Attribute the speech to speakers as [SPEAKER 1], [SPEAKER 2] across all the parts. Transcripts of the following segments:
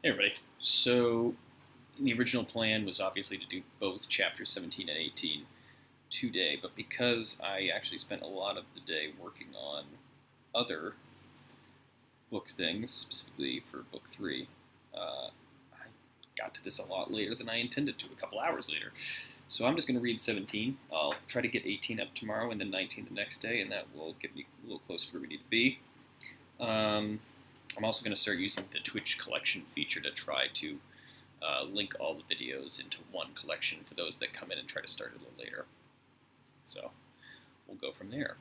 [SPEAKER 1] Hey everybody. So the original plan was obviously to do both chapters 17 and 18 today, but because I actually spent a lot of the day working on other book things, specifically for book 3, I got to this a lot later than I intended to, a couple hours later. So I'm just going to read 17. I'll try to get 18 up tomorrow and then 19 the next day, and that will get me a little closer to where we need to be. I'm also going to start using the Twitch collection feature to try to link all the videos into one collection for those that come in and try to start a little later. So we'll go from there.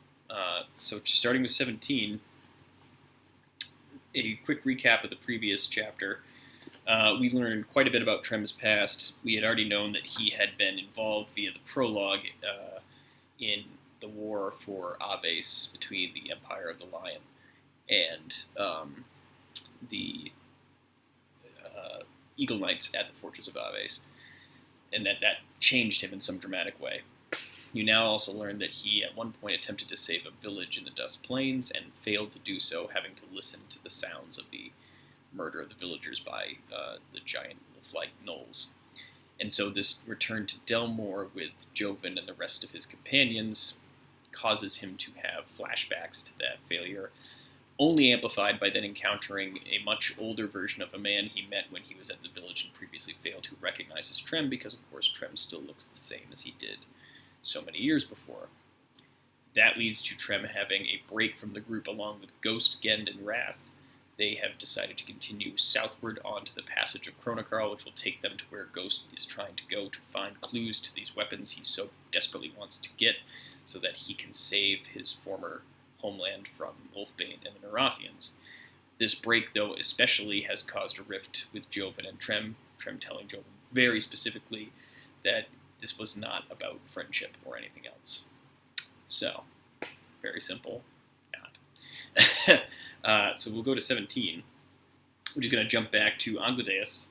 [SPEAKER 1] So starting with 17, a quick recap of the previous chapter. We learned quite a bit about Trem's past. We had already known that he had been involved via the prologue in the war for Aves between the Empire of the Lion and the Eagle Knights at the Fortress of Aves, and that changed him in some dramatic way. You now also learn that he at one point attempted to save a village in the Dust Plains and failed to do so, having to listen to the sounds of the murder of the villagers by the giant wolf-like gnolls. And so this return to Delmore with Joven and the rest of his companions causes him to have flashbacks to that failure, only amplified by then encountering a much older version of a man he met when he was at the village and previously failed to recognize as Trem, because of course Trem still looks the same as he did so many years before. That leads to Trem having a break from the group along with Ghost, Gend, and Wrath. They have decided to continue southward onto the passage of Chronocarl, which will take them to where Ghost is trying to go to find clues to these weapons he so desperately wants to get so that he can save his former homeland from Wolfbane and the Nerathians. This break, though, especially has caused a rift with Joven and Trem telling Joven very specifically that this was not about friendship or anything else. So, very simple, not. So we'll go to 17, which is going to jump back to Angladeus,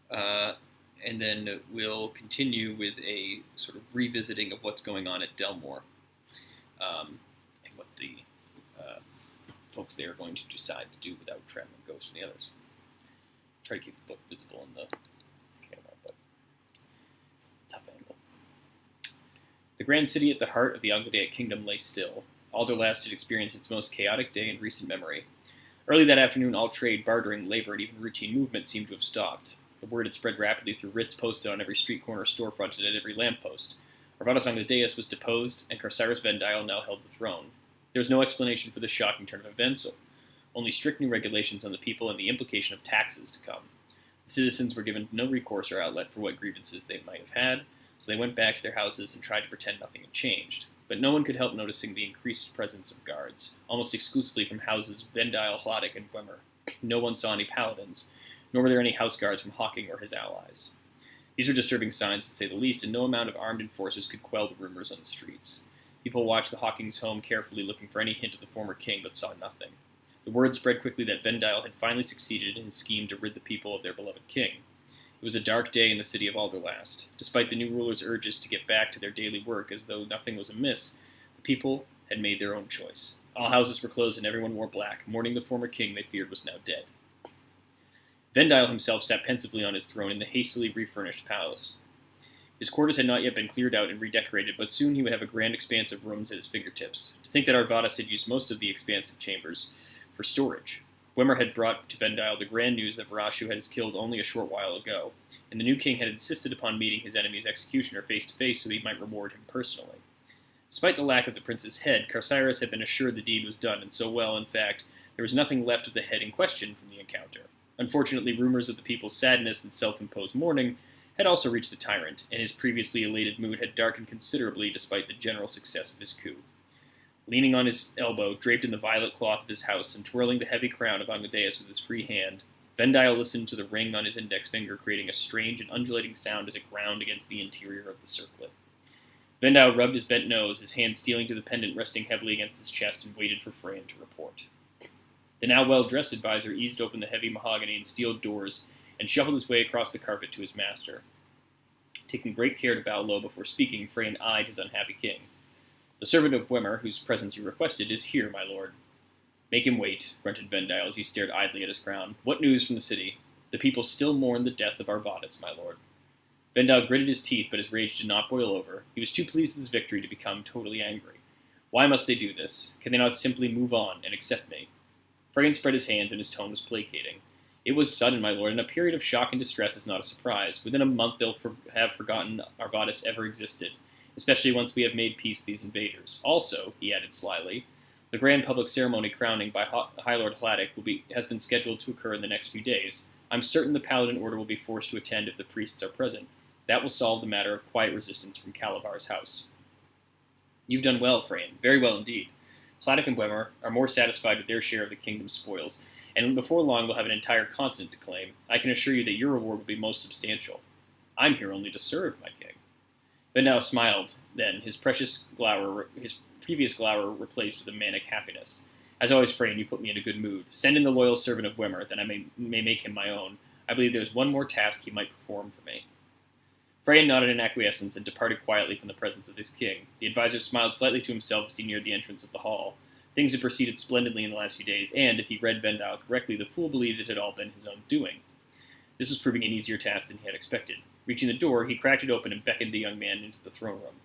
[SPEAKER 1] and then we'll continue with a sort of revisiting of what's going on at Delmore. And what the folks there are going to decide to do without Trem and Ghost and the others. Try to keep the book visible in the camera, but tough angle. The grand city at the heart of the Angladaic kingdom lay still. Alderlast had experienced its most chaotic day in recent memory. Early that afternoon, all trade, bartering, labor, and even routine movement seemed to have stopped. The word had spread rapidly through writs posted on every street corner, storefront, and at every lamppost. Arvadas Angladeus was deposed, and Carcyrus Vendile now held the throne. There was no explanation for this shocking turn of events, only strict new regulations on the people and the implication of taxes to come. The citizens were given no recourse or outlet for what grievances they might have had, so they went back to their houses and tried to pretend nothing had changed. But no one could help noticing the increased presence of guards, almost exclusively from houses Vendile, Hlodic, and Wemmer. No one saw any paladins, nor were there any house guards from Hawking or his allies. These were disturbing signs, to say the least, and no amount of armed enforcers could quell the rumors on the streets. People watched the Hawking's home carefully, looking for any hint of the former king, but saw nothing. The word spread quickly that Vendile had finally succeeded in his scheme to rid the people of their beloved king. It was a dark day in the city of Alderlast. Despite the new ruler's urges to get back to their daily work as though nothing was amiss, the people had made their own choice. All houses were closed and everyone wore black, mourning the former king they feared was now dead. Vendile himself sat pensively on his throne in the hastily refurnished palace. His quarters had not yet been cleared out and redecorated, but soon he would have a grand expanse of rooms at his fingertips. To think that Arvadas had used most of the expansive chambers for storage. Wemmer had brought to Vendile the grand news that Varashu had killed only a short while ago, and the new king had insisted upon meeting his enemy's executioner face to face so he might reward him personally. Despite the lack of the prince's head, Carcyrus had been assured the deed was done, and so well, in fact, there was nothing left of the head in question from the encounter. Unfortunately, rumors of the people's sadness and self-imposed mourning had also reached the tyrant, and his previously elated mood had darkened considerably despite the general success of his coup. Leaning on his elbow, draped in the violet cloth of his house, and twirling the heavy crown of Angladeus with his free hand, Vendile listened to the ring on his index finger, creating a strange and undulating sound as it ground against the interior of the circlet. Vendile rubbed his bent nose, his hand stealing to the pendant resting heavily against his chest, and waited for Freyan to report. The now well-dressed advisor eased open the heavy mahogany and steel doors and shuffled his way across the carpet to his master. Taking great care to bow low before speaking, Freyan eyed his unhappy king. The servant of Wemmer, whose presence you requested, is here, my lord. Make him wait, grunted Vendile as he stared idly at his crown. What news from the city? The people still mourn the death of Arvadus, my lord. Vendel gritted his teeth, but his rage did not boil over. He was too pleased with his victory to become totally angry. Why must they do this? Can they not simply move on and accept me? Freyn spread his hands, and his tone was placating. It was sudden, my lord, and a period of shock and distress is not a surprise. Within a month they'll have forgotten Arvadus ever existed, especially once we have made peace with these invaders. Also, he added slyly, the grand public ceremony crowning by High Lord Hladek has been scheduled to occur in the next few days. I'm certain the Paladin Order will be forced to attend if the priests are present. That will solve the matter of quiet resistance from Calavar's house. You've done well, Freyn. Very well indeed. Hladek and Bwemmer are more satisfied with their share of the kingdom's spoils, and before long we'll have an entire continent to claim. I can assure you that your reward will be most substantial. I'm here only to serve, my king. Vendel smiled, then, his previous glower replaced with a manic happiness. As always, Freyn, you put me in a good mood. Send in the loyal servant of Bwemmer, that I may make him my own. I believe there is one more task he might perform for me. Freyn nodded in acquiescence and departed quietly from the presence of his king. The advisor smiled slightly to himself as he neared the entrance of the hall. Things had proceeded splendidly in the last few days, and, if he read Vendel correctly, the fool believed it had all been his own doing. This was proving an easier task than he had expected. Reaching the door, he cracked it open and beckoned the young man into the throne room.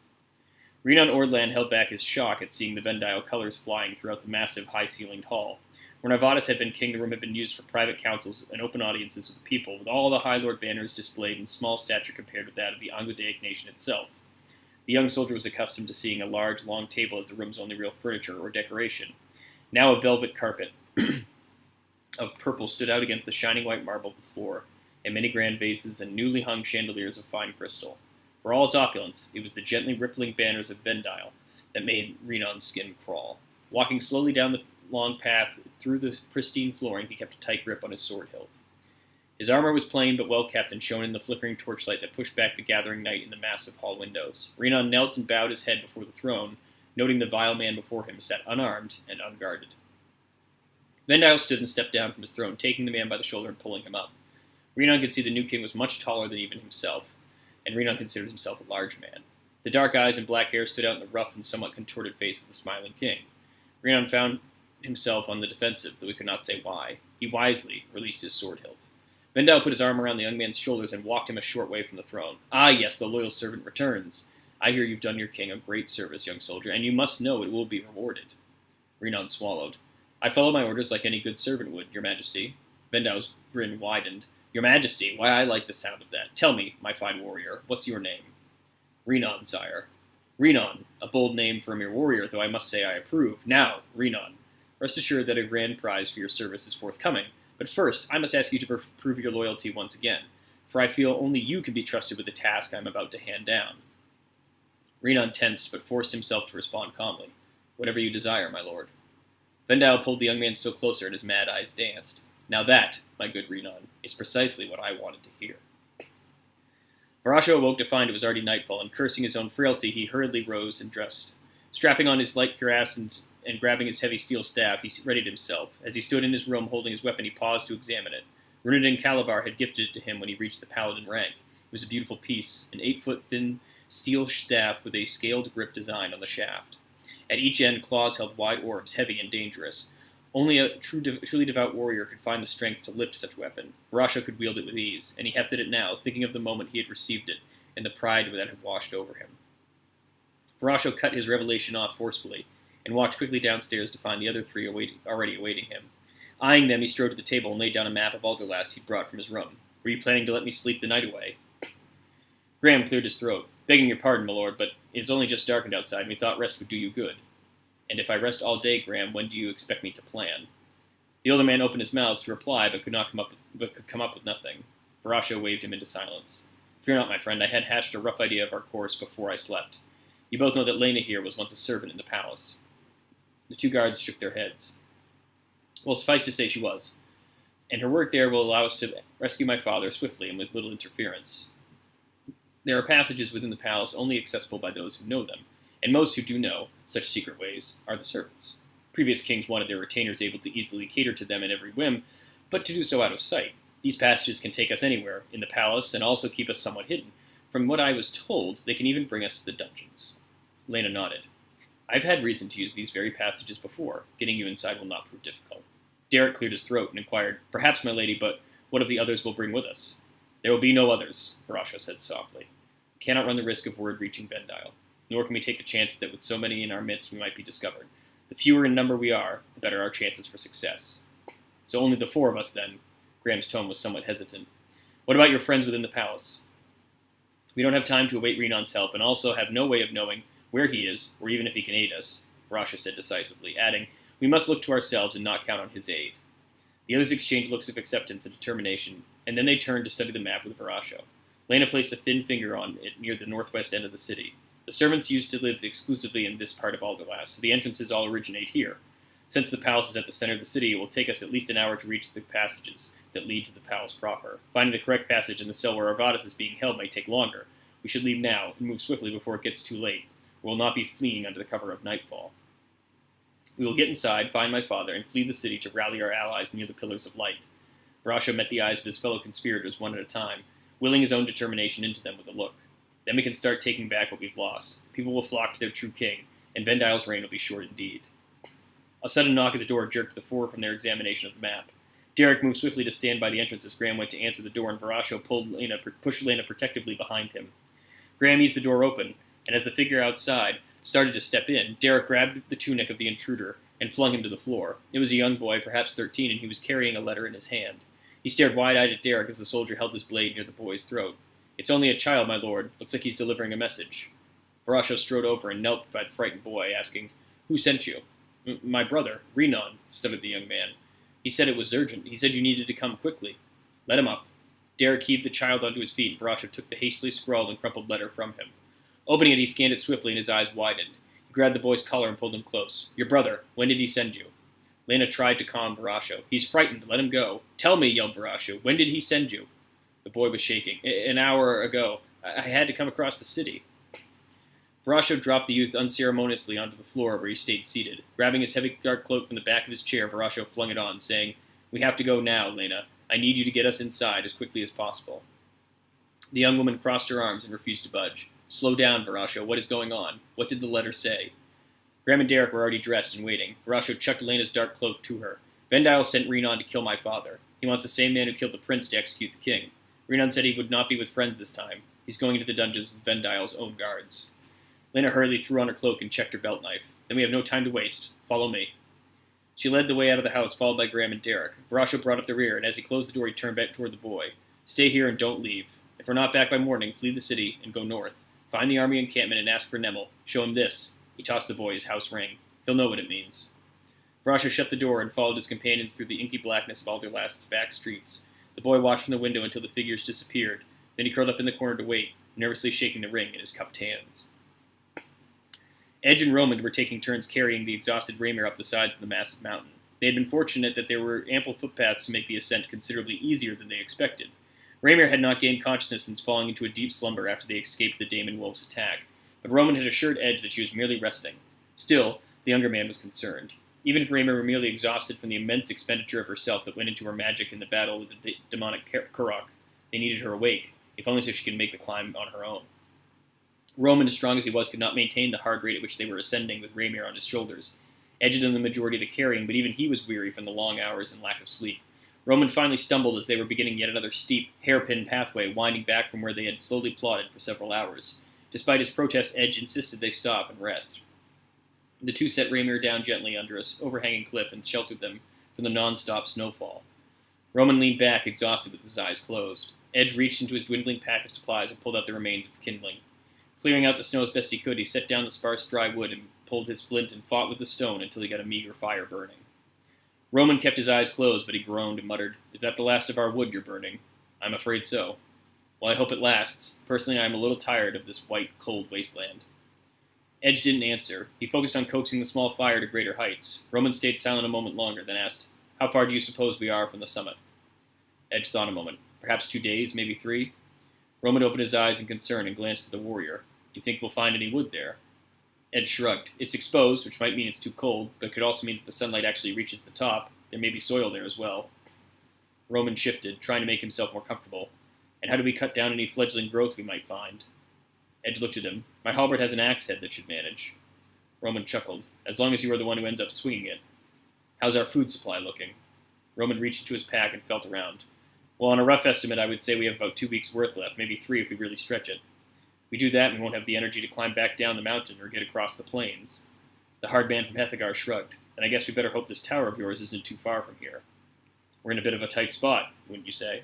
[SPEAKER 1] Rhiannon Ordland held back his shock at seeing the Vendile colors flying throughout the massive, high-ceilinged hall. Where Arvadus had been king, the room had been used for private councils and open audiences with the people, with all the High Lord banners displayed in small stature compared with that of the Anglo-Daik nation itself. The young soldier was accustomed to seeing a large, long table as the room's only real furniture or decoration. Now a velvet carpet of purple stood out against the shining white marble of the floor, and many grand vases and newly hung chandeliers of fine crystal. For all its opulence, it was the gently rippling banners of Vendile that made Rhiannon's skin crawl. Walking slowly down the long path through the pristine flooring, he kept a tight grip on his sword hilt. His armor was plain but well kept and shone in the flickering torchlight that pushed back the gathering night in the massive hall windows. Rhiannon knelt and bowed his head before the throne, noting the vile man before him sat unarmed and unguarded. Vendile stood and stepped down from his throne, taking the man by the shoulder and pulling him up. Rhiannon could see the new king was much taller than even himself, and Rhiannon considered himself a large man. The dark eyes and black hair stood out in the rough and somewhat contorted face of the smiling king. Rhiannon found himself on the defensive, though he could not say why. He wisely released his sword hilt. Vendile put his arm around the young man's shoulders and walked him a short way from the throne. Ah, yes, the loyal servant returns. I hear you've done your king a great service, young soldier, and you must know it will be rewarded. Rhiannon swallowed. I follow my orders like any good servant would, your majesty. Vendile's grin widened. Your majesty, why I like the sound of that. Tell me, my fine warrior, what's your name? Rhiannon, sire. Rhiannon, a bold name for a mere warrior, though I must say I approve. Now, Rhiannon, rest assured that a grand prize for your service is forthcoming, but first I must ask you to prove your loyalty once again, for I feel only you can be trusted with the task I am about to hand down. Rhiannon tensed, but forced himself to respond calmly. Whatever you desire, my lord. Vendile pulled the young man still closer, and his mad eyes danced. Now that, my good Rhiannon, is precisely what I wanted to hear. Varasho awoke to find it was already nightfall, and cursing his own frailty, he hurriedly rose and dressed. Strapping on his light cuirass and grabbing his heavy steel staff, he readied himself. As he stood in his room holding his weapon, he paused to examine it. Runadin Calavar had gifted it to him when he reached the paladin rank. It was a beautiful piece, an 8-foot thin steel staff with a scaled grip design on the shaft. At each end, claws held wide orbs, heavy and dangerous. Only a truly devout warrior could find the strength to lift such a weapon. Varasho could wield it with ease, and he hefted it now, thinking of the moment he had received it, and the pride that had washed over him. Varasho cut his revelation off forcefully, and walked quickly downstairs to find the other three already awaiting him. Eyeing them, he strode to the table and laid down a map of Alderlast he'd brought from his room. Were you planning to let me sleep the night away? Graham cleared his throat. Begging your pardon, my lord, but it is only just darkened outside, and we thought rest would do you good. And if I rest all day, Graham, when do you expect me to plan? The older man opened his mouth to reply, but could come up with nothing. Varasho waved him into silence. Fear not, my friend, I had hatched a rough idea of our course before I slept. You both know that Lena here was once a servant in the palace. The two guards shook their heads. Well, suffice to say she was, and her work there will allow us to rescue my father swiftly and with little interference. There are passages within the palace only accessible by those who know them, and most who do know such secret ways are the servants. Previous kings wanted their retainers able to easily cater to them at every whim, but to do so out of sight. These passages can take us anywhere in the palace and also keep us somewhat hidden. From what I was told, they can even bring us to the dungeons. Lena nodded. I've had reason to use these very passages before. Getting you inside will not prove difficult. Derek cleared his throat and inquired, Perhaps, my lady, but What of the others we'll bring with us? There will be no others, Varasho said softly. We cannot run the risk of word reaching Vendile, nor can we take the chance that with so many in our midst we might be discovered. The fewer in number we are, the better our chances for success. So only the 4 of us, then. Graham's tone was somewhat hesitant. What about your friends within the palace? We don't have time to await Renon's help, and also have no way of knowing where he is, or even if he can aid us, Varasho said decisively, adding, we must look to ourselves and not count on his aid. The others exchanged looks of acceptance and determination, and then they turned to study the map with Varasho. Lena placed a thin finger on it near the northwest end of the city. The servants used to live exclusively in this part of Alderlass, so the entrances all originate here. Since the palace is at the center of the city, it will take us at least an hour to reach the passages that lead to the palace proper. Finding the correct passage in the cell where Arvadas is being held might take longer. We should leave now and move swiftly before it gets too late. We will not be fleeing under the cover of nightfall. We will get inside, find my father, and flee the city to rally our allies near the Pillars of Light. Varasho met the eyes of his fellow conspirators one at a time, willing his own determination into them with a look. Then we can start taking back what we've lost. People will flock to their true king, and Vendile's reign will be short indeed. A sudden knock at the door jerked the 4 from their examination of the map. Derek moved swiftly to stand by the entrance as Graham went to answer the door, and Varasho pushed Lena protectively behind him. Graham eased the door open, and as the figure outside started to step in, Derek grabbed the tunic of the intruder and flung him to the floor. It was a young boy, perhaps 13, and he was carrying a letter in his hand. He stared wide-eyed at Derek as the soldier held his blade near the boy's throat. It's only a child, my lord. Looks like he's delivering a message. Varasho strode over and knelt by the frightened boy, asking, Who sent you? My brother, Renon, stuttered the young man. He said it was urgent. He said you needed to come quickly. Let him up. Derek heaved the child onto his feet, and Varasho took the hastily scrawled and crumpled letter from him. Opening it, he scanned it swiftly, and his eyes widened. He grabbed the boy's collar and pulled him close. Your brother, when did he send you? Lena tried to calm Varasho. He's frightened. Let him go. Tell me, yelled Varasho. When did he send you? The boy was shaking. An hour ago. I had to come across the city. Varasho dropped the youth unceremoniously onto the floor where he stayed seated. Grabbing his heavy dark cloak from the back of his chair, Varasho flung it on, saying, We have to go now, Lena. I need you to get us inside as quickly as possible. The young woman crossed her arms and refused to budge. Slow down, Varasho. What is going on? What did the letter say? Graham and Derek were already dressed and waiting. Varasho chucked Lena's dark cloak to her. Vendile sent Renon to kill my father. He wants the same man who killed the prince to execute the king. Renon said he would not be with friends this time. He's going into the dungeons with Vendile's own guards. Lena hurriedly threw on her cloak and checked her belt knife. Then we have no time to waste. Follow me. She led the way out of the house, followed by Graham and Derek. Varasho brought up the rear, and as he closed the door, he turned back toward the boy. Stay here and don't leave. If we're not back by morning, flee the city and go north. Find the army encampment and ask for Nemel. Show him this. He tossed the boy his house ring. He'll know what it means. Varasho shut the door and followed his companions through the inky blackness of Alderlass's back streets. The boy watched from the window until the figures disappeared. Then he curled up in the corner to wait, nervously shaking the ring in his cupped hands. Edge and Romand were taking turns carrying the exhausted Raymir up the sides of the massive mountain. They had been fortunate that there were ample footpaths to make the ascent considerably easier than they expected. Raymir had not gained consciousness since falling into a deep slumber after they escaped the Daemon Wolf's attack, but Romand had assured Edge that she was merely resting. Still, the younger man was concerned. Even if Raymir were merely exhausted from the immense expenditure of herself that went into her magic in the battle with the demonic Kurok, they needed her awake, if only so she could make the climb on her own. Romand, as strong as he was, could not maintain the hard rate at which they were ascending with Raymir on his shoulders. Edge had done the majority of the carrying, but even he was weary from the long hours and lack of sleep. Romand finally stumbled as they were beginning yet another steep, hairpin pathway winding back from where they had slowly plodded for several hours. Despite his protests, Edge insisted they stop and rest. The two set Raymir down gently under an overhanging cliff and sheltered them from the non-stop snowfall. Romand leaned back, exhausted with his eyes closed. Edge reached into his dwindling pack of supplies and pulled out the remains of kindling. Clearing out the snow as best he could, he set down the sparse dry wood and pulled his flint and fought with the stone until he got a meager fire burning. Romand kept his eyes closed, but he groaned and muttered, Is that the last of our wood you're burning? I'm afraid so. Well, I hope it lasts. Personally, I am a little tired of this white, cold wasteland. Edge didn't answer. He focused on coaxing the small fire to greater heights. Romand stayed silent a moment longer, then asked, How far do you suppose we are from the summit? Edge thought a moment. Perhaps 2 days, maybe 3? Romand opened his eyes in concern and glanced at the warrior. Do you think we'll find any wood there? Ed shrugged. It's exposed, which might mean it's too cold, but could also mean that the sunlight actually reaches the top. There may be soil there as well. Romand shifted, trying to make himself more comfortable. And how do we cut down any fledgling growth we might find? Edge looked at him. My halberd has an axe head that should manage. Romand chuckled. As long as you are the one who ends up swinging it. How's our food supply looking? Romand reached into his pack and felt around. Well, on a rough estimate, I would say we have about 2 weeks' worth left, maybe 3 if we really stretch it. We do that, and we won't have the energy to climb back down the mountain or get across the plains. The hard man from Hethagar shrugged. Then I guess we better hope this tower of yours isn't too far from here. We're in a bit of a tight spot, wouldn't you say?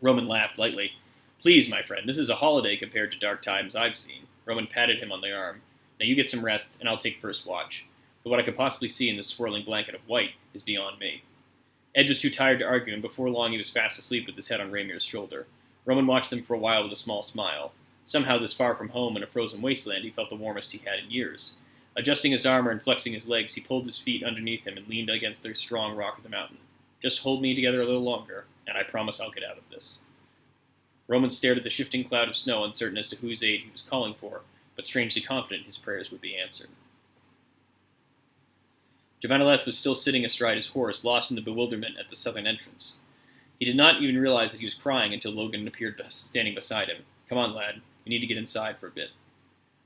[SPEAKER 1] Roman laughed lightly. Please, my friend, this is a holiday compared to dark times I've seen. Roman patted him on the arm. Now you get some rest, and I'll take first watch. But what I could possibly see in this swirling blanket of white is beyond me. Edge was too tired to argue, and before long he was fast asleep with his head on Ramir's shoulder. Roman watched them for a while with a small smile. Somehow, this far from home in a frozen wasteland, he felt the warmest he had in years. Adjusting his armor and flexing his legs, he pulled his feet underneath him and leaned against the strong rock of the mountain. Just hold me together a little longer, and I promise I'll get out of this. Roman stared at the shifting cloud of snow, uncertain as to whose aid he was calling for, but strangely confident his prayers would be answered. Javanaleth was still sitting astride his horse, lost in the bewilderment at the southern entrance. He did not even realize that he was crying until Logan appeared standing beside him. Come on, lad. We need to get inside for a bit.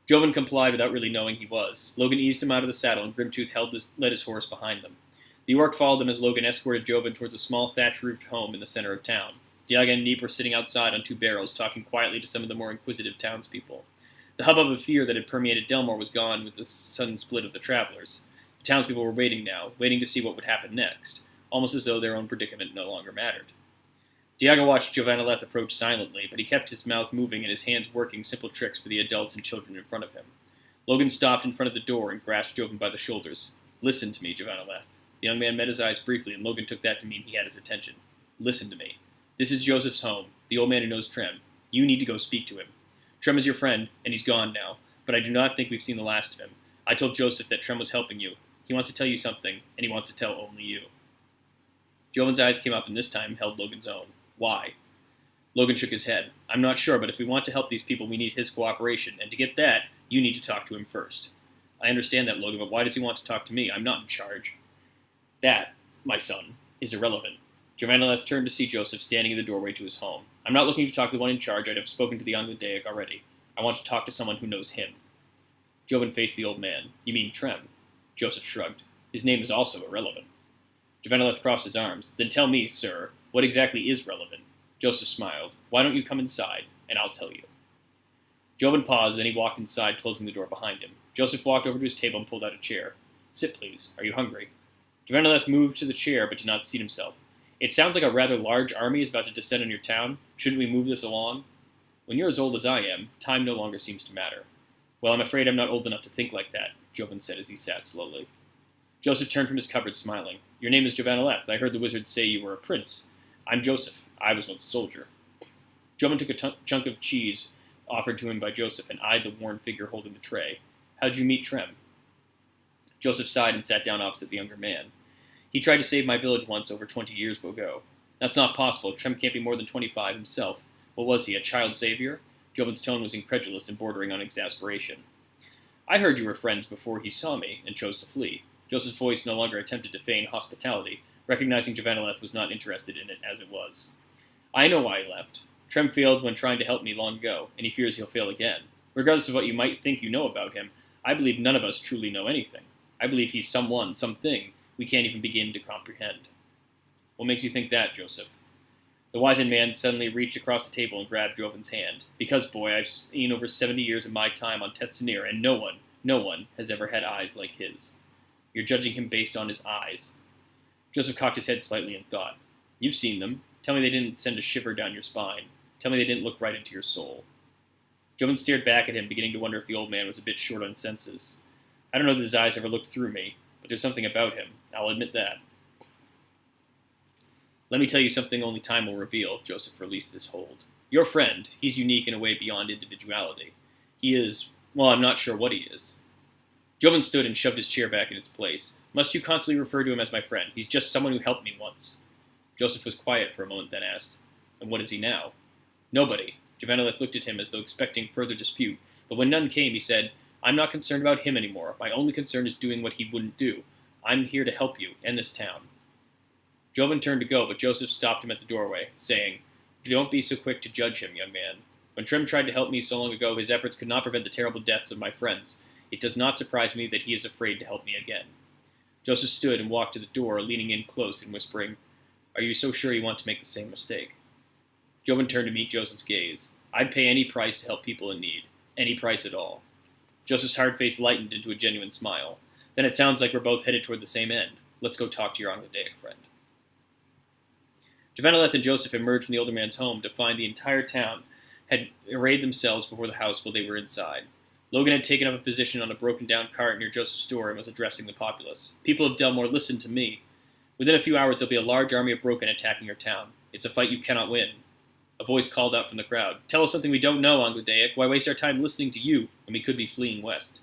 [SPEAKER 1] Jovan complied without really knowing he was. Logan eased him out of the saddle, and Grimtooth led his horse behind them. The orc followed them as Logan escorted Jovan towards a small thatch-roofed home in the center of town. Diaga and Neep were sitting outside on 2 barrels, talking quietly to some of the more inquisitive townspeople. The hubbub of fear that had permeated Delmore was gone with the sudden split of the travelers. The townspeople were waiting now, waiting to see what would happen next, almost as though their own predicament no longer mattered. Diaga watched Javanaleth approach silently, but he kept his mouth moving and his hands working simple tricks for the adults and children in front of him. Logan stopped in front of the door and grasped Jovan by the shoulders. Listen to me, Javanaleth. The young man met his eyes briefly, and Logan took that to mean he had his attention. Listen to me. This is Joseph's home, the old man who knows Trem. You need to go speak to him. Trem is your friend, and he's gone now, but I do not think we've seen the last of him. I told Joseph that Trem was helping you. He wants to tell you something, and he wants to tell only you. Jovan's eyes came up and this time held Logan's own. Why? Logan shook his head. I'm not sure, but if we want to help these people, we need his cooperation, and to get that, you need to talk to him first. I understand that, Logan, but why does he want to talk to me? I'm not in charge. That, my son, is irrelevant. Javanaleth turned to see Joseph standing in the doorway to his home. I'm not looking to talk to the one in charge. I'd have spoken to the Angledaic already. I want to talk to someone who knows him. Jovan faced the old man. You mean Trem? Joseph shrugged. His name is also irrelevant. Javanaleth crossed his arms. Then tell me, sir, what exactly is relevant? Joseph smiled. Why don't you come inside, and I'll tell you. Jovan paused, then he walked inside, closing the door behind him. Joseph walked over to his table and pulled out a chair. Sit, please. Are you hungry? Javanaleth moved to the chair, but did not seat himself. It sounds like a rather large army is about to descend on your town. Shouldn't we move this along? When you're as old as I am, time no longer seems to matter. Well, I'm afraid I'm not old enough to think like that, Jovan said as he sat slowly. Joseph turned from his cupboard, smiling. Your name is Javanaleth. I heard the wizard say you were a prince. I'm Joseph. I was once a soldier. Jovan took a chunk of cheese offered to him by Joseph and eyed the worn figure holding the tray. How'd you meet Trem? Joseph sighed and sat down opposite the younger man. He tried to save my village once over 20 years ago. That's not possible. Trem can't be more than 25 himself. What was he, a child savior? Jovan's tone was incredulous and bordering on exasperation. I heard you were friends before he saw me and chose to flee. Joseph's voice no longer attempted to feign hospitality, recognizing Javanaleth was not interested in it as it was. I know why he left. Trem failed when trying to help me long ago, and he fears he'll fail again. Regardless of what you might think you know about him, I believe none of us truly know anything. I believe he's someone, something, we can't even begin to comprehend. What makes you think that, Joseph? The wizened man suddenly reached across the table and grabbed Jovan's hand. Because, boy, I've seen over 70 years of my time on Tethtanir, and no one has ever had eyes like his. You're judging him based on his eyes. Joseph cocked his head slightly in thought. You've seen them. Tell me they didn't send a shiver down your spine. Tell me they didn't look right into your soul. Jovan stared back at him, beginning to wonder if the old man was a bit short on senses. I don't know that his eyes ever looked through me, but there's something about him. I'll admit that. Let me tell you something only time will reveal, Joseph released his hold. Your friend, he's unique in a way beyond individuality. He is, well, I'm not sure what he is. Jovan stood and shoved his chair back in its place. Must you constantly refer to him as my friend? He's just someone who helped me once. Joseph was quiet for a moment, then asked, And what is he now? Nobody. Javanaleth looked at him as though expecting further dispute, but when none came, he said, I'm not concerned about him anymore. My only concern is doing what he wouldn't do. I'm here to help you, and this town. Jovan turned to go, but Joseph stopped him at the doorway, saying, Don't be so quick to judge him, young man. When Trem tried to help me so long ago, his efforts could not prevent the terrible deaths of my friends. It does not surprise me that he is afraid to help me again. Joseph stood and walked to the door, leaning in close and whispering, Are you so sure you want to make the same mistake? Joven turned to meet Joseph's gaze. I'd pay any price to help people in need. Any price at all. Joseph's hard face lightened into a genuine smile. Then it sounds like we're both headed toward the same end. Let's go talk to your Anglo-Daic friend. Javaneleth and Joseph emerged from the older man's home to find the entire town had arrayed themselves before the house while they were inside. Logan had taken up a position on a broken-down cart near Joseph's door and was addressing the populace. People of Delmore, listen to me. Within a few hours, there'll be a large army of Broken attacking your town. It's a fight you cannot win. A voice called out from the crowd. Tell us something we don't know, Anglo-Daic. Why waste our time listening to you when we could be fleeing west?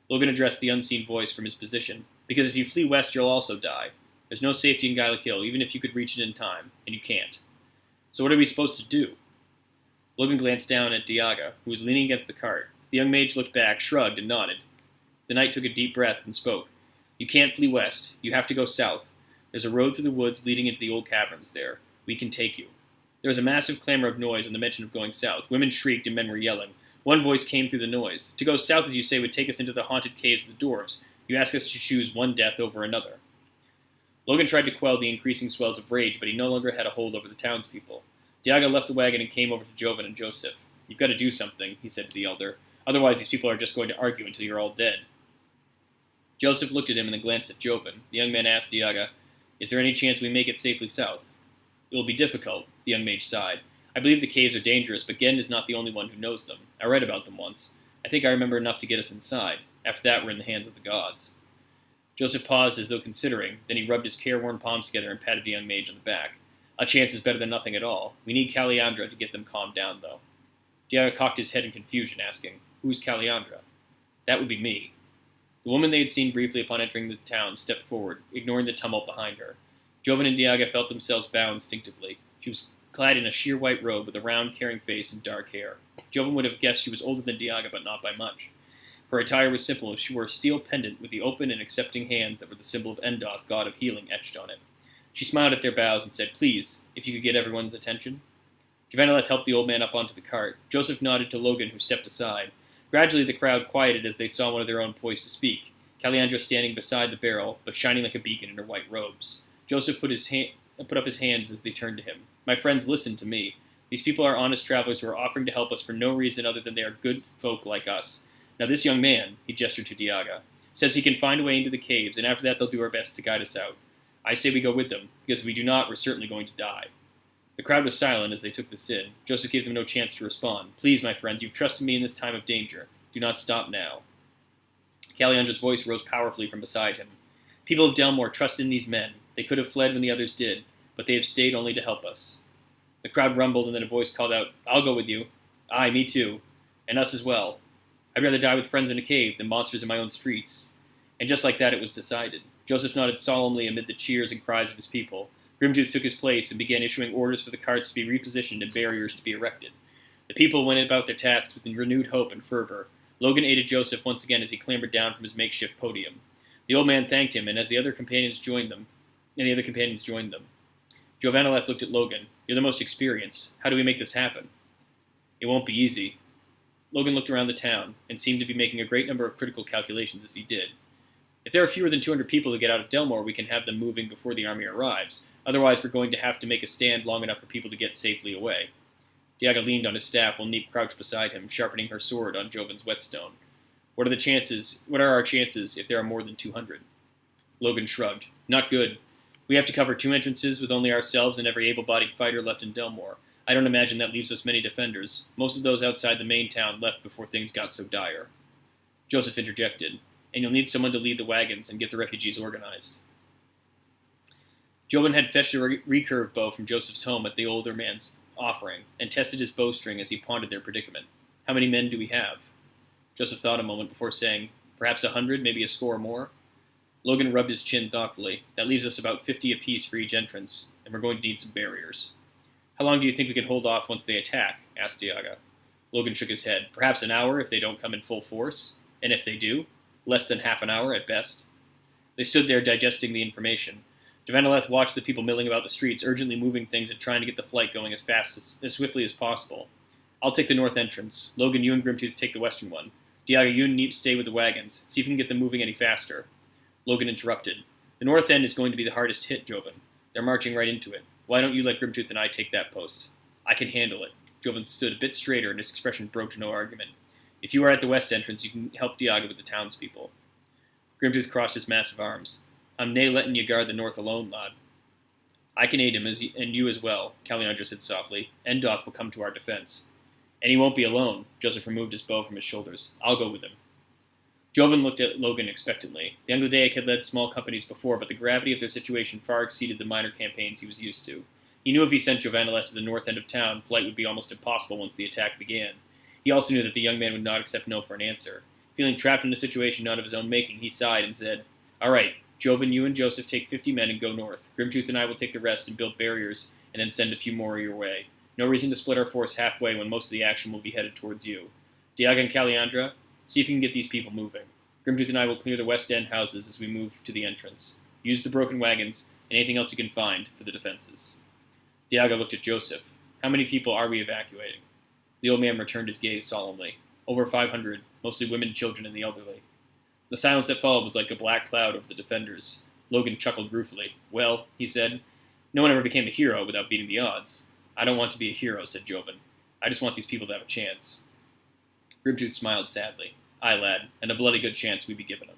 [SPEAKER 1] Logan addressed the unseen voice from his position. Because if you flee west, you'll also die. There's no safety in Guayaquil, even if you could reach it in time, and you can't. So what are we supposed to do? Logan glanced down at Diaga, who was leaning against the cart. The young mage looked back, shrugged, and nodded. The knight took a deep breath and spoke. You can't flee west. You have to go south. There's a road through the woods leading into the old caverns there. We can take you. There was a massive clamor of noise on the mention of going south. Women shrieked and men were yelling. One voice came through the noise. To go south, as you say, would take us into the haunted caves of the dwarves. You ask us to choose one death over another. Logan tried to quell the increasing swells of rage, but he no longer had a hold over the townspeople. Diaga left the wagon and came over to Joven and Joseph. You've got to do something, he said to the elder. Otherwise, these people are just going to argue until you're all dead. Joseph looked at him and then glanced at Joven. The young man asked Diaga, Is there any chance we make it safely south? It will be difficult, the young mage sighed. I believe the caves are dangerous, but Gend is not the only one who knows them. I read about them once. I think I remember enough to get us inside. After that, we're in the hands of the gods. Joseph paused as though considering, then he rubbed his careworn palms together and patted the young mage on the back. A chance is better than nothing at all. We need Caliandra to get them calmed down, though. Diaga cocked his head in confusion, asking, Who's Caliandra? That would be me. The woman they had seen briefly upon entering the town stepped forward, ignoring the tumult behind her. Joven and Diaga felt themselves bow instinctively. She was clad in a sheer white robe with a round, caring face and dark hair. Joven would have guessed she was older than Diaga, but not by much. Her attire was simple. She wore a steel pendant with the open and accepting hands that were the symbol of Endoth, god of healing, etched on it. She smiled at their bows and said, Please, if you could get everyone's attention. Javaneleth helped the old man up onto the cart. Joseph nodded to Logan, who stepped aside. Gradually the crowd quieted as they saw one of their own poised to speak, Caliandra standing beside the barrel, but shining like a beacon in her white robes. Joseph put up his hands as they turned to him. My friends, listen to me. These people are honest travelers who are offering to help us for no reason other than they are good folk like us. Now this young man, he gestured to Diaga, says he can find a way into the caves, and after that they'll do our best to guide us out. I say we go with them, because if we do not, we're certainly going to die. The crowd was silent as they took this in. Joseph gave them no chance to respond. Please, my friends, you've trusted me in this time of danger. Do not stop now. Caliandra's voice rose powerfully from beside him. People of Delmore trust in these men. They could have fled when the others did, but they have stayed only to help us. The crowd rumbled, and then a voice called out, I'll go with you. Aye, me too. And us as well. I'd rather die with friends in a cave than monsters in my own streets. And just like that, it was decided. Joseph nodded solemnly amid the cheers and cries of his people. Grimtooth took his place and began issuing orders for the carts to be repositioned and barriers to be erected. The people went about their tasks with renewed hope and fervor. Logan aided Joseph once again as he clambered down from his makeshift podium. The old man thanked him, and as the other companions joined them, Javaneleth looked at Logan. You're the most experienced. How do we make this happen? It won't be easy. Logan looked around the town and seemed to be making a great number of critical calculations as he did. If there are fewer than 200 people to get out of Delmore, we can have them moving before the army arrives. Otherwise, we're going to have to make a stand long enough for people to get safely away. Diaga leaned on his staff while Neep crouched beside him, sharpening her sword on Joven's whetstone. What are our chances if there are more than 200? Logan shrugged. Not good. We have to cover 2 entrances with only ourselves and every able-bodied fighter left in Delmore. I don't imagine that leaves us many defenders. Most of those outside the main town left before things got so dire. Joseph interjected, and you'll need someone to lead the wagons and get the refugees organized. Joven had fetched a recurve bow from Joseph's home at the older man's offering, and tested his bowstring as he pondered their predicament. How many men do we have? Joseph thought a moment before saying, perhaps 100, maybe a score more. Logan rubbed his chin thoughtfully. That leaves us about 50 apiece for each entrance, and we're going to need some barriers. How long do you think we can hold off once they attack? Asked Diaga. Logan shook his head. Perhaps an hour if they don't come in full force. And if they do, less than half an hour at best. They stood there digesting the information. Javaneleth watched the people milling about the streets, urgently moving things and trying to get the flight going as swiftly as possible. I'll take the north entrance. Logan, you and Grimtooth take the western one. Diaga, you and Neep stay with the wagons. See if you can get them moving any faster. Logan interrupted. The north end is going to be the hardest hit, Joven. They're marching right into it. Why don't you let Grimtooth and I take that post? I can handle it. Joven stood a bit straighter, and his expression broke to no argument. If you are at the west entrance, you can help Diaga with the townspeople. Grimtooth crossed his massive arms. I'm nae letting you guard the north alone, lad. I can aid him, and you as well, Caliandra said softly. Endoth will come to our defense. And he won't be alone. Joseph removed his bow from his shoulders. I'll go with him. Joven looked at Logan expectantly. The Anglo-Dayak had led small companies before, but the gravity of their situation far exceeded the minor campaigns he was used to. He knew if he sent Jovanileth to the north end of town, flight would be almost impossible once the attack began. He also knew that the young man would not accept no for an answer. Feeling trapped in a situation not of his own making, he sighed and said, All right, Joven, you and Joseph take 50 men and go north. Grimtooth and I will take the rest and build barriers, and then send a few more your way. No reason to split our force halfway when most of the action will be headed towards you. Diaga and Caliandra, see if you can get these people moving. Grimtooth and I will clear the west end houses as we move to the entrance. Use the broken wagons and anything else you can find for the defenses. Diaga looked at Joseph. How many people are we evacuating? The old man returned his gaze solemnly. Over 500, mostly women, children, and the elderly. The silence that followed was like a black cloud over the defenders. Logan chuckled ruefully. Well, he said, no one ever became a hero without beating the odds. I don't want to be a hero, said Joven. I just want these people to have a chance. Grimtooth smiled sadly. Aye, lad, and a bloody good chance we be given them.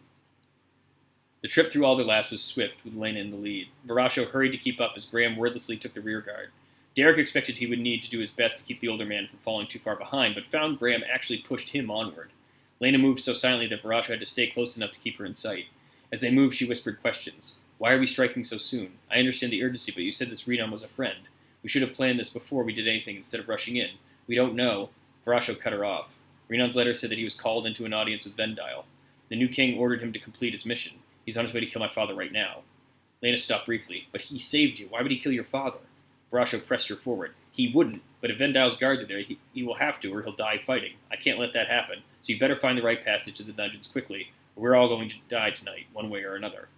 [SPEAKER 1] The trip through Alderlast was swift, with Lena in the lead. Varasho hurried to keep up as Graham wordlessly took the rear guard. Derek expected he would need to do his best to keep the older man from falling too far behind, but found Graham actually pushed him onward. Lena moved so silently that Varasho had to stay close enough to keep her in sight. As they moved, she whispered questions. Why are we striking so soon? I understand the urgency, but you said this Renan was a friend. We should have planned this before we did anything instead of rushing in. We don't know. Varasho cut her off. Renan's letter said that he was called into an audience with Vendile. The new king ordered him to complete his mission. He's on his way to kill my father right now. Lena stopped briefly. But he saved you. Why would he kill your father? Varasho pressed her forward. He wouldn't, but if Vendile's guards are there, he will have to, or he'll die fighting. I can't let that happen, so you better find the right passage to the dungeons quickly, or we're all going to die tonight, one way or another.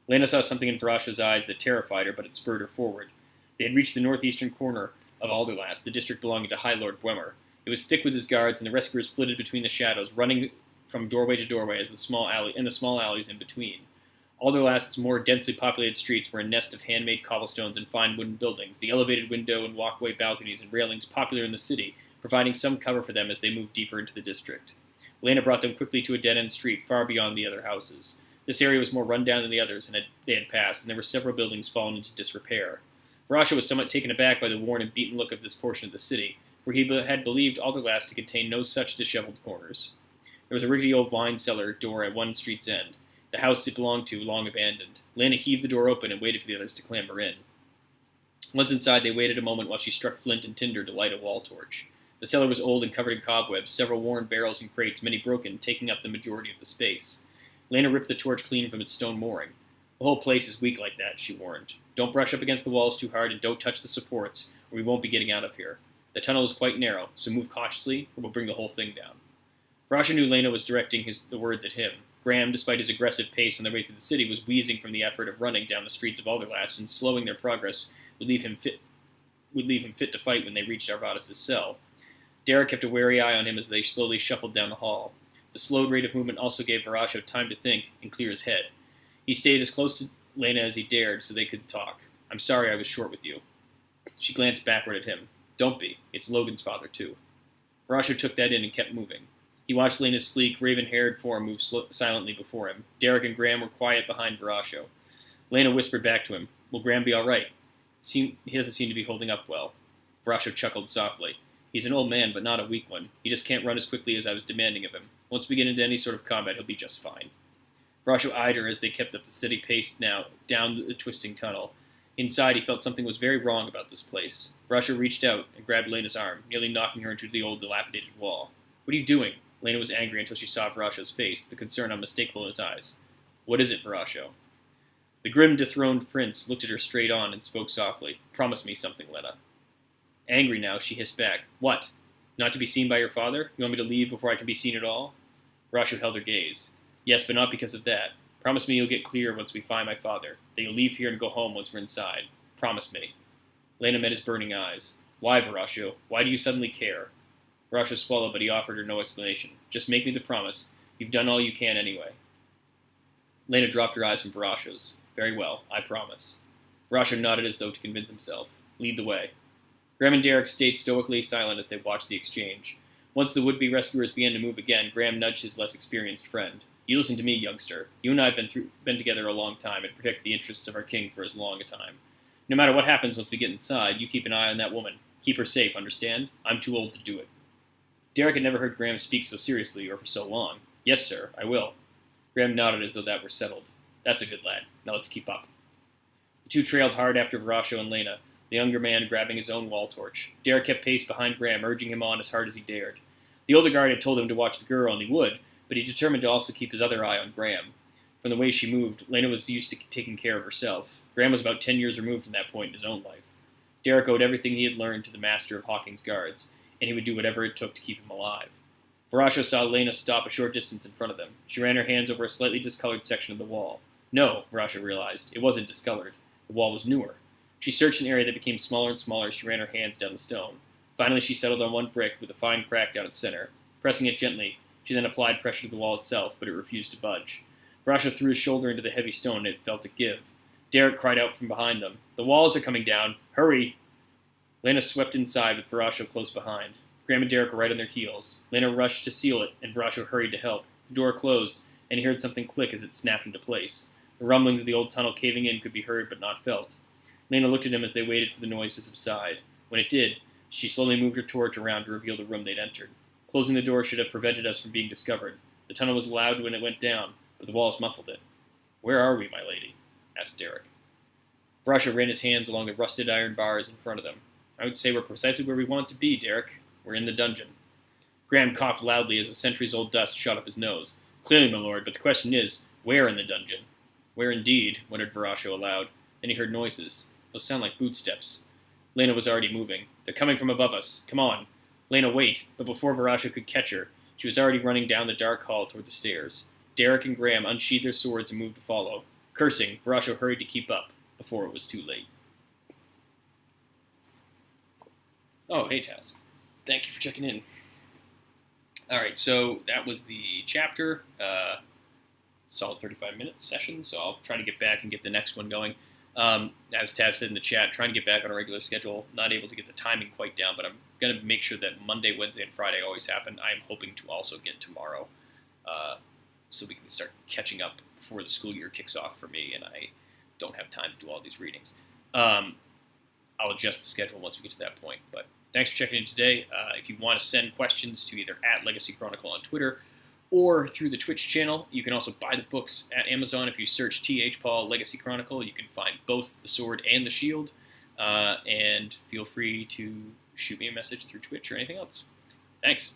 [SPEAKER 1] Lena saw something in Varasho's eyes that terrified her, but it spurred her forward. They had reached the northeastern corner of Alderlast, the district belonging to High Lord Bwemmer. It was thick with his guards, and the rescuers flitted between the shadows, running from doorway to doorway as the small alleys in between. Alderlast's more densely populated streets were a nest of handmade cobblestones and fine wooden buildings, the elevated window and walkway balconies and railings popular in the city, providing some cover for them as they moved deeper into the district. Lena brought them quickly to a dead-end street far beyond the other houses. This area was more run-down than the others they had passed, and there were several buildings fallen into disrepair. Varasho was somewhat taken aback by the worn and beaten look of this portion of the city, for he had believed Alderlast to contain no such disheveled corners. There was a rickety old wine cellar door at one street's end, the house it belonged to long abandoned. Lena heaved the door open and waited for the others to clamber in. Once inside, they waited a moment while she struck flint and tinder to light a wall torch. The cellar was old and covered in cobwebs, several worn barrels and crates, many broken, taking up the majority of the space. Lena ripped the torch clean from its stone mooring. The whole place is weak like that, she warned. Don't brush up against the walls too hard and don't touch the supports, or we won't be getting out of here. The tunnel is quite narrow, so move cautiously, or we'll bring the whole thing down. Varasho knew Lena was directing the words at him. Graham, despite his aggressive pace on their way through the city, was wheezing from the effort of running down the streets of Alderlast, and slowing their progress would leave him fit to fight when they reached Arvadis' cell. Derek kept a wary eye on him as they slowly shuffled down the hall. The slowed rate of movement also gave Varasho time to think and clear his head. He stayed as close to Lena as he dared so they could talk. I'm sorry I was short with you. She glanced backward at him. Don't be. It's Logan's father, too. Varasho took that in and kept moving. He watched Lena's sleek, raven-haired form move silently before him. Derek and Graham were quiet behind Varasho. Lena whispered back to him, Will Graham be all right? He doesn't seem to be holding up well. Varasho chuckled softly. He's an old man, but not a weak one. He just can't run as quickly as I was demanding of him. Once we get into any sort of combat, he'll be just fine. Varasho eyed her as they kept up the steady pace now down the twisting tunnel. Inside, he felt something was very wrong about this place. Varasho reached out and grabbed Lena's arm, nearly knocking her into the old dilapidated wall. What are you doing? Lena was angry until she saw Varasho's face, the concern unmistakable in his eyes. What is it, Varasho? The grim, dethroned prince looked at her straight on and spoke softly. Promise me something, Lena. Angry now, she hissed back. What? Not to be seen by your father? You want me to leave before I can be seen at all? Varasho held her gaze. Yes, but not because of that. Promise me you'll get clear once we find my father, that you'll leave here and go home once we're inside. Promise me. Lena met his burning eyes. Why, Varasho? Why do you suddenly care? Varasho swallowed, but he offered her no explanation. Just make me the promise. You've done all you can anyway. Lena dropped her eyes from Varasho's. Very well, I promise. Varasho nodded as though to convince himself. Lead the way. Graham and Derek stayed stoically silent as they watched the exchange. Once the would-be rescuers began to move again, Graham nudged his less experienced friend. You listen to me, youngster. You and I have been together a long time and protected the interests of our king for as long a time. No matter what happens once we get inside, you keep an eye on that woman. Keep her safe, understand? I'm too old to do it. Derek had never heard Graham speak so seriously or for so long. Yes, sir, I will. Graham nodded as though that were settled. That's a good lad. Now let's keep up. The two trailed hard after Varasho and Lena, the younger man grabbing his own wall torch. Derek kept pace behind Graham, urging him on as hard as he dared. The older guard had told him to watch the girl, and he would, but he determined to also keep his other eye on Graham. From the way she moved, Lena was used to taking care of herself. Graham was about 10 years removed from that point in his own life. Derek owed everything he had learned to the master of Hawking's guards, and he would do whatever it took to keep him alive. Varasho saw Lena stop a short distance in front of them. She ran her hands over a slightly discolored section of the wall. No, Varasho realized, it wasn't discolored. The wall was newer. She searched an area that became smaller and smaller as she ran her hands down the stone. Finally, she settled on one brick with a fine crack down its center. Pressing it gently, she then applied pressure to the wall itself, but it refused to budge. Varasho threw his shoulder into the heavy stone and it felt it give. Derek cried out from behind them. The walls are coming down. Hurry! Lena swept inside with Varasho close behind. Graham and Derek were right on their heels. Lena rushed to seal it, and Varasho hurried to help. The door closed, and he heard something click as it snapped into place. The rumblings of the old tunnel caving in could be heard but not felt. Lena looked at him as they waited for the noise to subside. When it did, she slowly moved her torch around to reveal the room they'd entered. Closing the door should have prevented us from being discovered. The tunnel was loud when it went down, but the walls muffled it. Where are we, my lady? Asked Derek. Varasho ran his hands along the rusted iron bars in front of them. I would say we're precisely where we want to be, Derek. We're in the dungeon. Graham coughed loudly as a centuries-old dust shot up his nose. Clearly, my lord, but the question is, where in the dungeon? Where indeed, muttered Varasho aloud. Then he heard noises. Those sound like bootsteps. Lena was already moving. They're coming from above us. Come on. Lena, wait. But before Varasho could catch her, she was already running down the dark hall toward the stairs. Derek and Graham unsheathed their swords and moved to follow. Cursing, Varasho hurried to keep up, before it was too late. Oh, hey, Taz. Thank you for checking in. Alright, so that was the chapter. Solid 35-minute session, so I'll try to get back and get the next one going. As Taz said in the chat, trying to get back on a regular schedule. Not able to get the timing quite down, but I'm going to make sure that Monday, Wednesday, and Friday always happen. I'm hoping to also get tomorrow, so we can start catching up before the school year kicks off for me, and I don't have time to do all these readings. I'll adjust the schedule once we get to that point, but thanks for checking in today. If you want to send questions to either @Legacy Chronicle on Twitter or through the Twitch channel, you can also buy the books at Amazon. If you search T.H. Paul Legacy Chronicle, you can find both the sword and the shield. And feel free to shoot me a message through Twitch or anything else. Thanks.